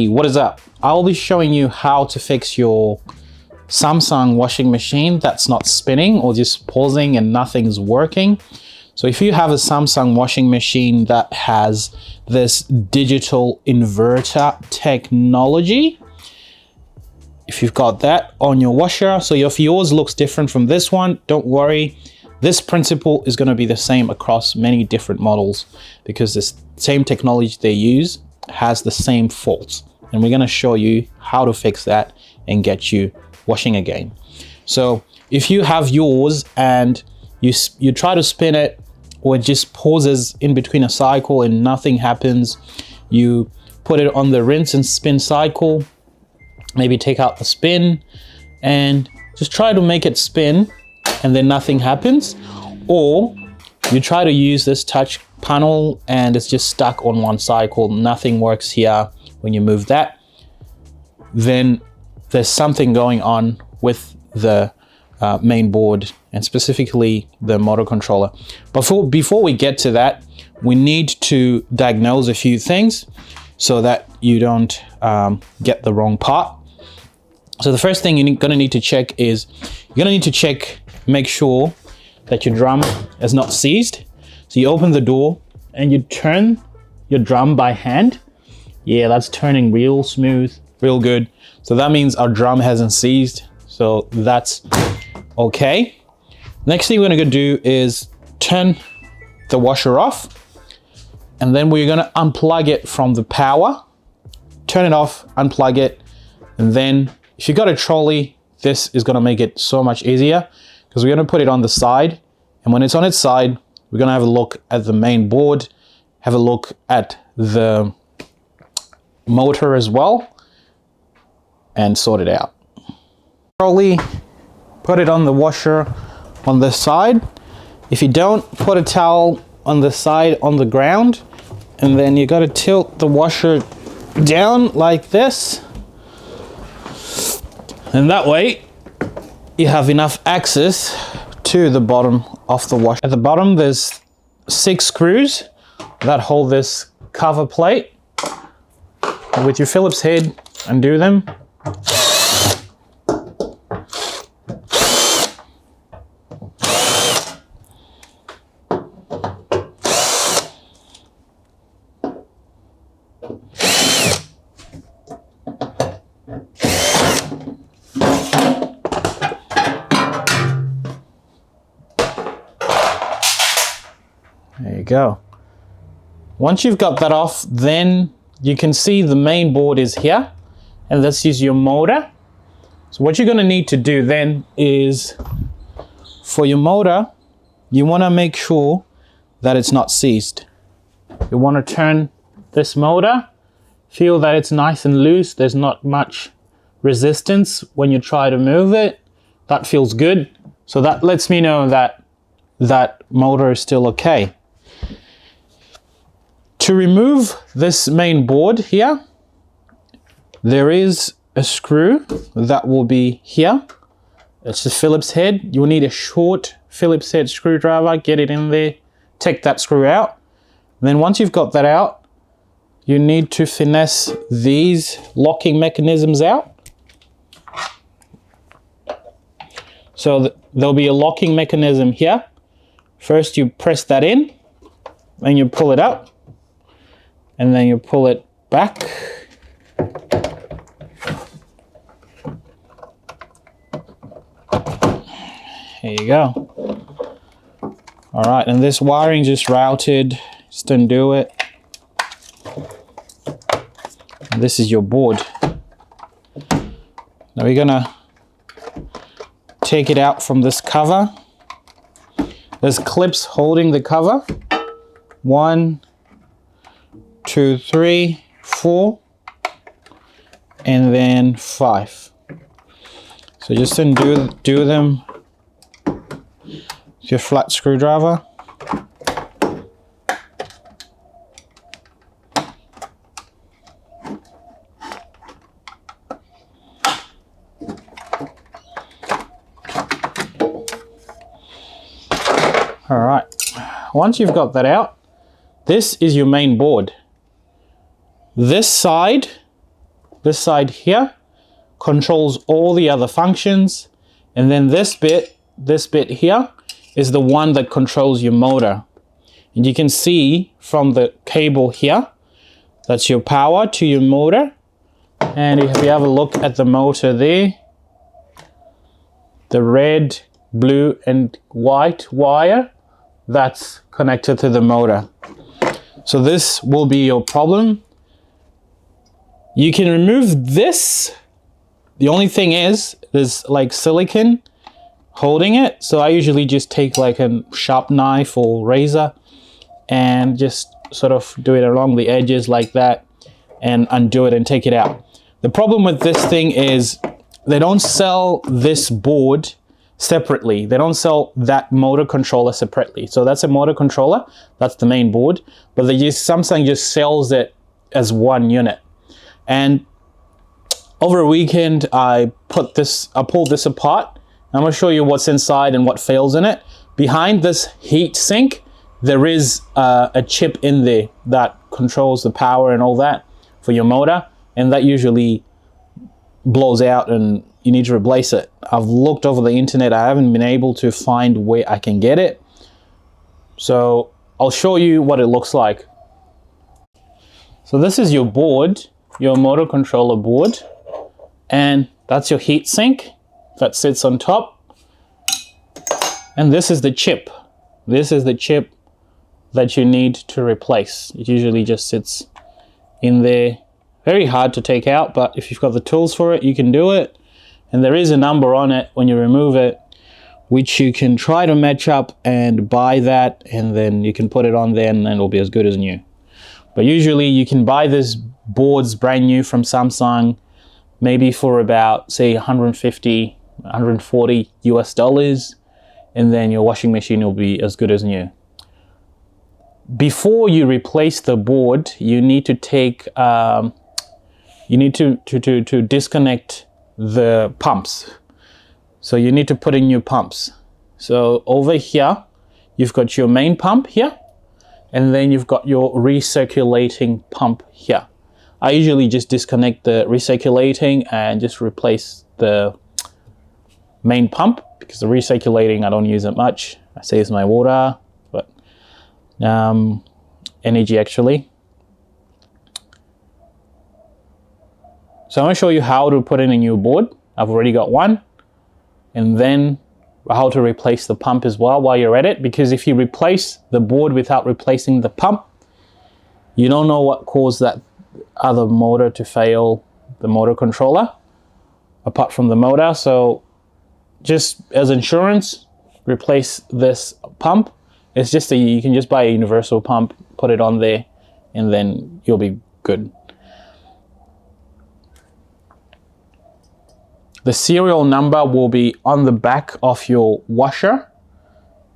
What is up? I'll be showing you how to fix your Samsung washing machine that's not spinning or just pausing and nothing's working. So if you have a Samsung washing machine that has this digital inverter technology, if you've got that on your washer, so if yours looks different from this one, don't worry. This principle is going to be the same across many different models because this same technology they use has the same faults. And we're going to show you how to fix that and get you washing again. So if you have yours and you try to spin it or it just pauses in between a cycle and nothing happens, you put it on the rinse and spin cycle, maybe take out the spin and just try to make it spin and then nothing happens, or you try to use this touch panel and it's just stuck on one cycle, nothing works here. When you move that, then there's something going on with the main board and specifically the motor controller. Before we get to that, we need to diagnose a few things so that you don't get the wrong part. So the first thing you're gonna need to check is make sure that your drum is not seized. So you open the door and you turn your drum by hand. Yeah, that's turning real smooth, real good. So that means our drum hasn't seized. So that's okay. Next thing we're gonna do is turn the washer off. And then we're gonna unplug it from the power. Turn it off, unplug it. And then if you got a trolley, this is gonna make it so much easier because we're gonna put it on the side. And when it's on its side, we're gonna have a look at the main board, have a look at the motor as well, and sort it out. Trolley, put it on the washer on the side. If you don't, put a towel on the side on the ground, and then you gotta tilt the washer down like this. And that way, you have enough access to the bottom of the washer. At the bottom, there's 6 screws that hold this cover plate. With your Phillips head, undo them. There you go. Once you've got that off, then you can see the main board is here, and this is your motor. So what you're gonna need to do then is, for your motor, you wanna make sure that it's not seized. You wanna turn this motor, feel that it's nice and loose, there's not much resistance when you try to move it. That feels good. So that lets me know that that motor is still okay. To remove this main board here, there is a screw that will be here. It's a Phillips head. You'll need a short Phillips head screwdriver, get it in there, take that screw out. And then once you've got that out, you need to finesse these locking mechanisms out. So there'll be a locking mechanism here. First you press that in, then you pull it out. And then you pull it back. There you go. All right, and this wiring just routed, just undo it. And this is your board. Now we're gonna take it out from this cover. There's clips holding the cover. 1, 2, 3, 4, and then 5. So just undo them with your flat screwdriver. All right, once you've got that out, this is your main board. This side this side here controls all the other functions. And then this bit here is the one that controls your motor. And you can see from the cable here, that's your power to your motor. And if you have a look at the motor there, the red, blue, and white wire, that's connected to the motor. So this will be your problem. You can remove this. The only thing is, there's like silicone holding it. So I usually just take like a sharp knife or razor and just sort of do it along the edges like that and undo it and take it out. The problem with this thing is they don't sell this board separately. They don't sell that motor controller separately. So that's a motor controller, that's the main board, but Samsung just sells it as one unit. And over a weekend, I pulled this apart. I'm gonna show you what's inside and what fails in it. Behind this heat sink, there is a chip in there that controls the power and all that for your motor, and that usually blows out and you need to replace it. I've looked over the internet, I haven't been able to find where I can get it. So I'll show you what it looks like. So this is your board, your motor controller board, and that's your heat sink that sits on top. And this is the chip. This is the chip that you need to replace. It usually just sits in there. Very hard to take out, but if you've got the tools for it, you can do it. And there is a number on it when you remove it, which you can try to match up and buy that, and then you can put it on there and then it'll be as good as new. But usually you can buy this boards brand new from Samsung, maybe for about, say, 150, 140 US dollars, and then your washing machine will be as good as new. Before you replace the board, you need to take, you need to disconnect the pumps. So you need to put in new pumps. So over here, you've got your main pump here, and then you've got your recirculating pump here. I usually just disconnect the recirculating and just replace the main pump, because the recirculating, I don't use it much. I saves my water, but energy actually. So I'm going to show you how to put in a new board. I've already got one. And then how to replace the pump as well while you're at it. Because if you replace the board without replacing the pump, you don't know what caused that other motor to fail, the motor controller, apart from the motor. So just as insurance, replace this pump. It's just you can just buy a universal pump, put it on there, and then you'll be good. The serial number will be on the back of your washer.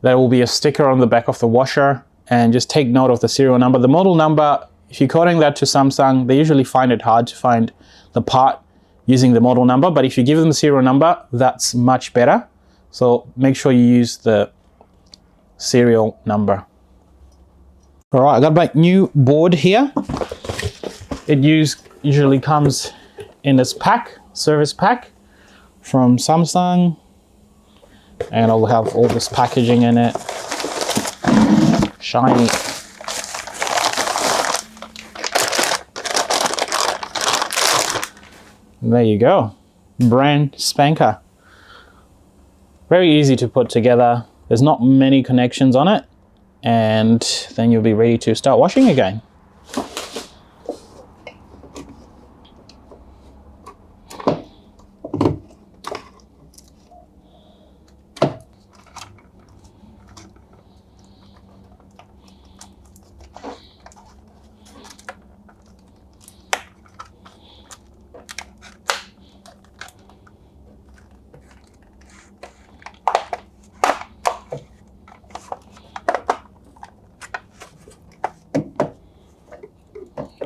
There will be a sticker on the back of the washer, and just take note of the serial number. The model number, if you're coding that to Samsung, they usually find it hard to find the part using the model number, but if you give them the serial number, that's much better. So make sure you use the serial number. All right, I got my new board here. It usually comes in this pack, service pack from Samsung, and I'll have all this packaging in it, shiny. And there you go, brand spanker. Very easy to put together. There's not many connections on it, and then you'll be ready to start washing again.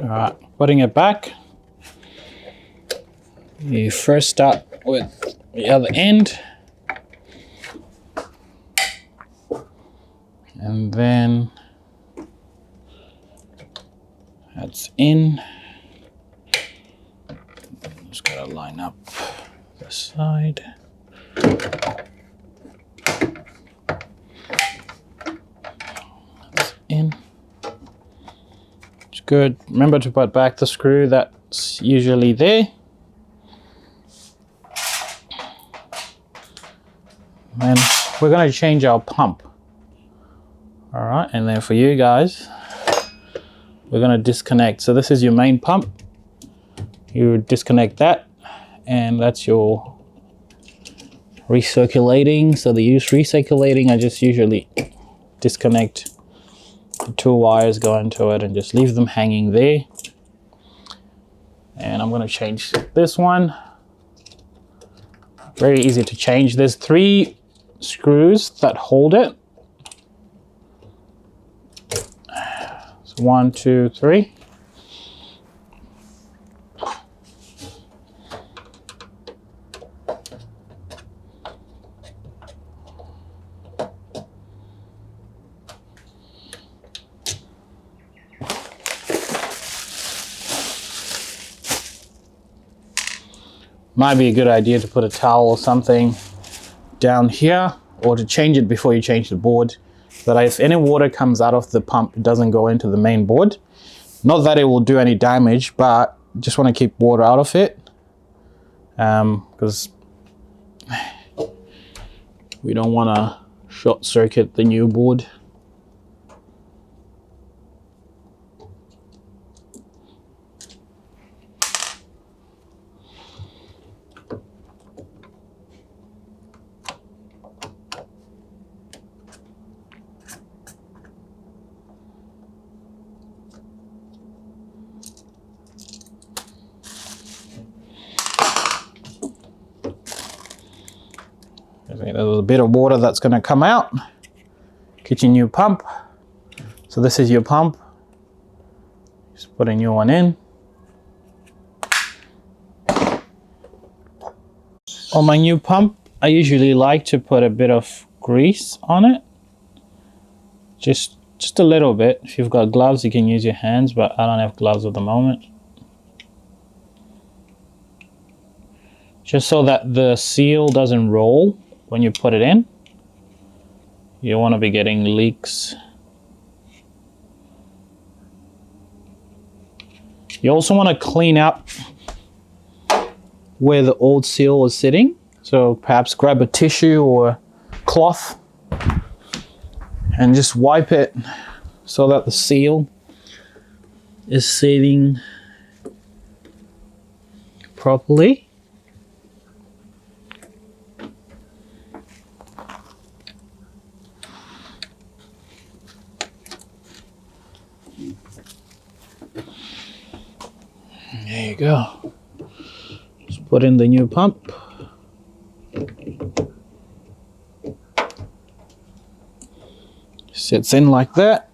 All right, putting it back. You first start with the other end, and then that's in, line up the side. That's in. It's good. Remember to put back the screw that's usually there. And we're going to change our pump. All right, and then for you guys, we're going to disconnect. So this is your main pump. You disconnect that, and that's your recirculating. So the use recirculating, I just usually disconnect the 2 wires go into it and just leave them hanging there. And I'm going to change this one. Very easy to change. There's 3 screws that hold it. So 1, 2, 3. Might be a good idea to put a towel or something down here, or to change it before you change the board, so that if any water comes out of the pump, it doesn't go into the main board. Not that it will do any damage, but just want to keep water out of it, because we don't want to short circuit the new board. There's a bit of water that's going to come out. Get your new pump. So this is your pump. Just put a new one in. On my new pump, I usually like to put a bit of grease on it. Just a little bit. If you've got gloves, you can use your hands, but I don't have gloves at the moment. Just so that the seal doesn't roll when you put it in. You don't want to be getting leaks. You also want to clean up where the old seal is sitting. So perhaps grab a tissue or cloth and just wipe it so that the seal is sitting properly. There you go. Just put in the new pump. Sits in like that.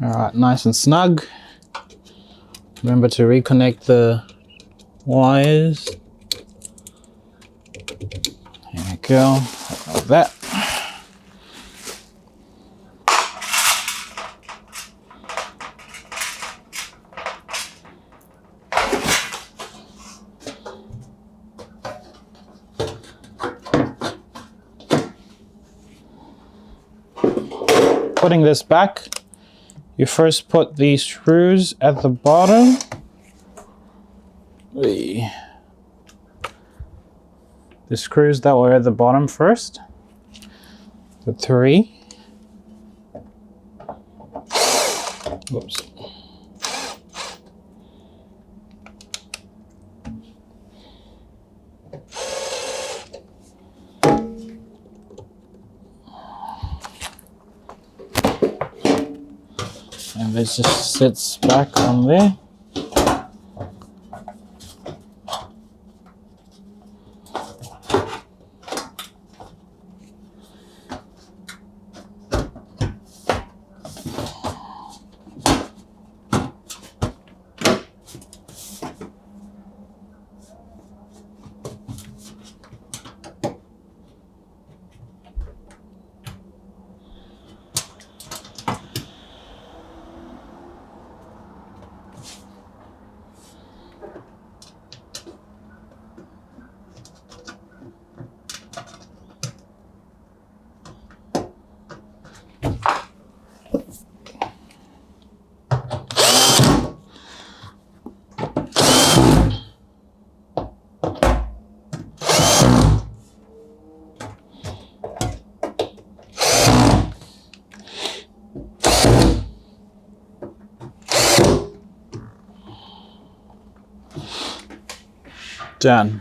All right, nice and snug. Remember to reconnect the wires. There we go, like that. Putting this back, you first put these screws at the bottom. The screws that were at the bottom first. The 3. Whoops. And this just sits back on there. Done.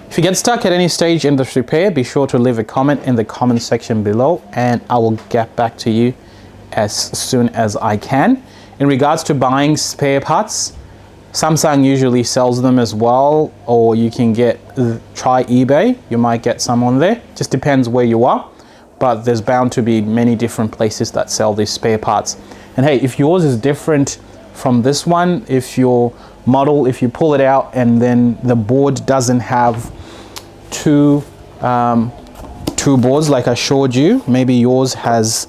If you get stuck at any stage in this repair, be sure to leave a comment in the comment section below and I will get back to you as soon as I can. In regards to buying spare parts, Samsung usually sells them as well, or you can try eBay. You might get some on there. Just depends where you are, but there's bound to be many different places that sell these spare parts. And hey, if yours is different from this one, if your model, if you pull it out and then the board doesn't have two boards like I showed you, maybe yours has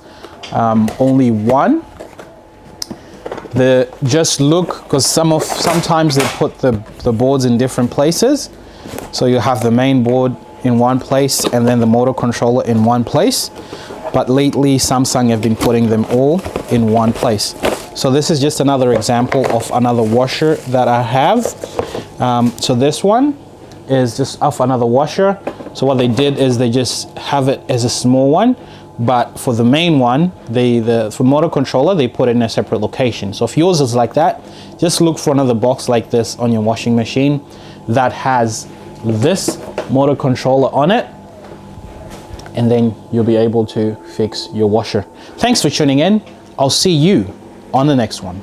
only one. Just look, because sometimes they put the boards in different places. So you have the main board in one place and then the motor controller in one place. But lately Samsung have been putting them all in one place. So this is just another example of another washer that I have. So this one is just off another washer. So what they did is they just have it as a small one, but for the main one, for motor controller, they put it in a separate location. So if yours is like that, just look for another box like this on your washing machine that has this motor controller on it, and then you'll be able to fix your washer. Thanks for tuning in. I'll see you on the next one.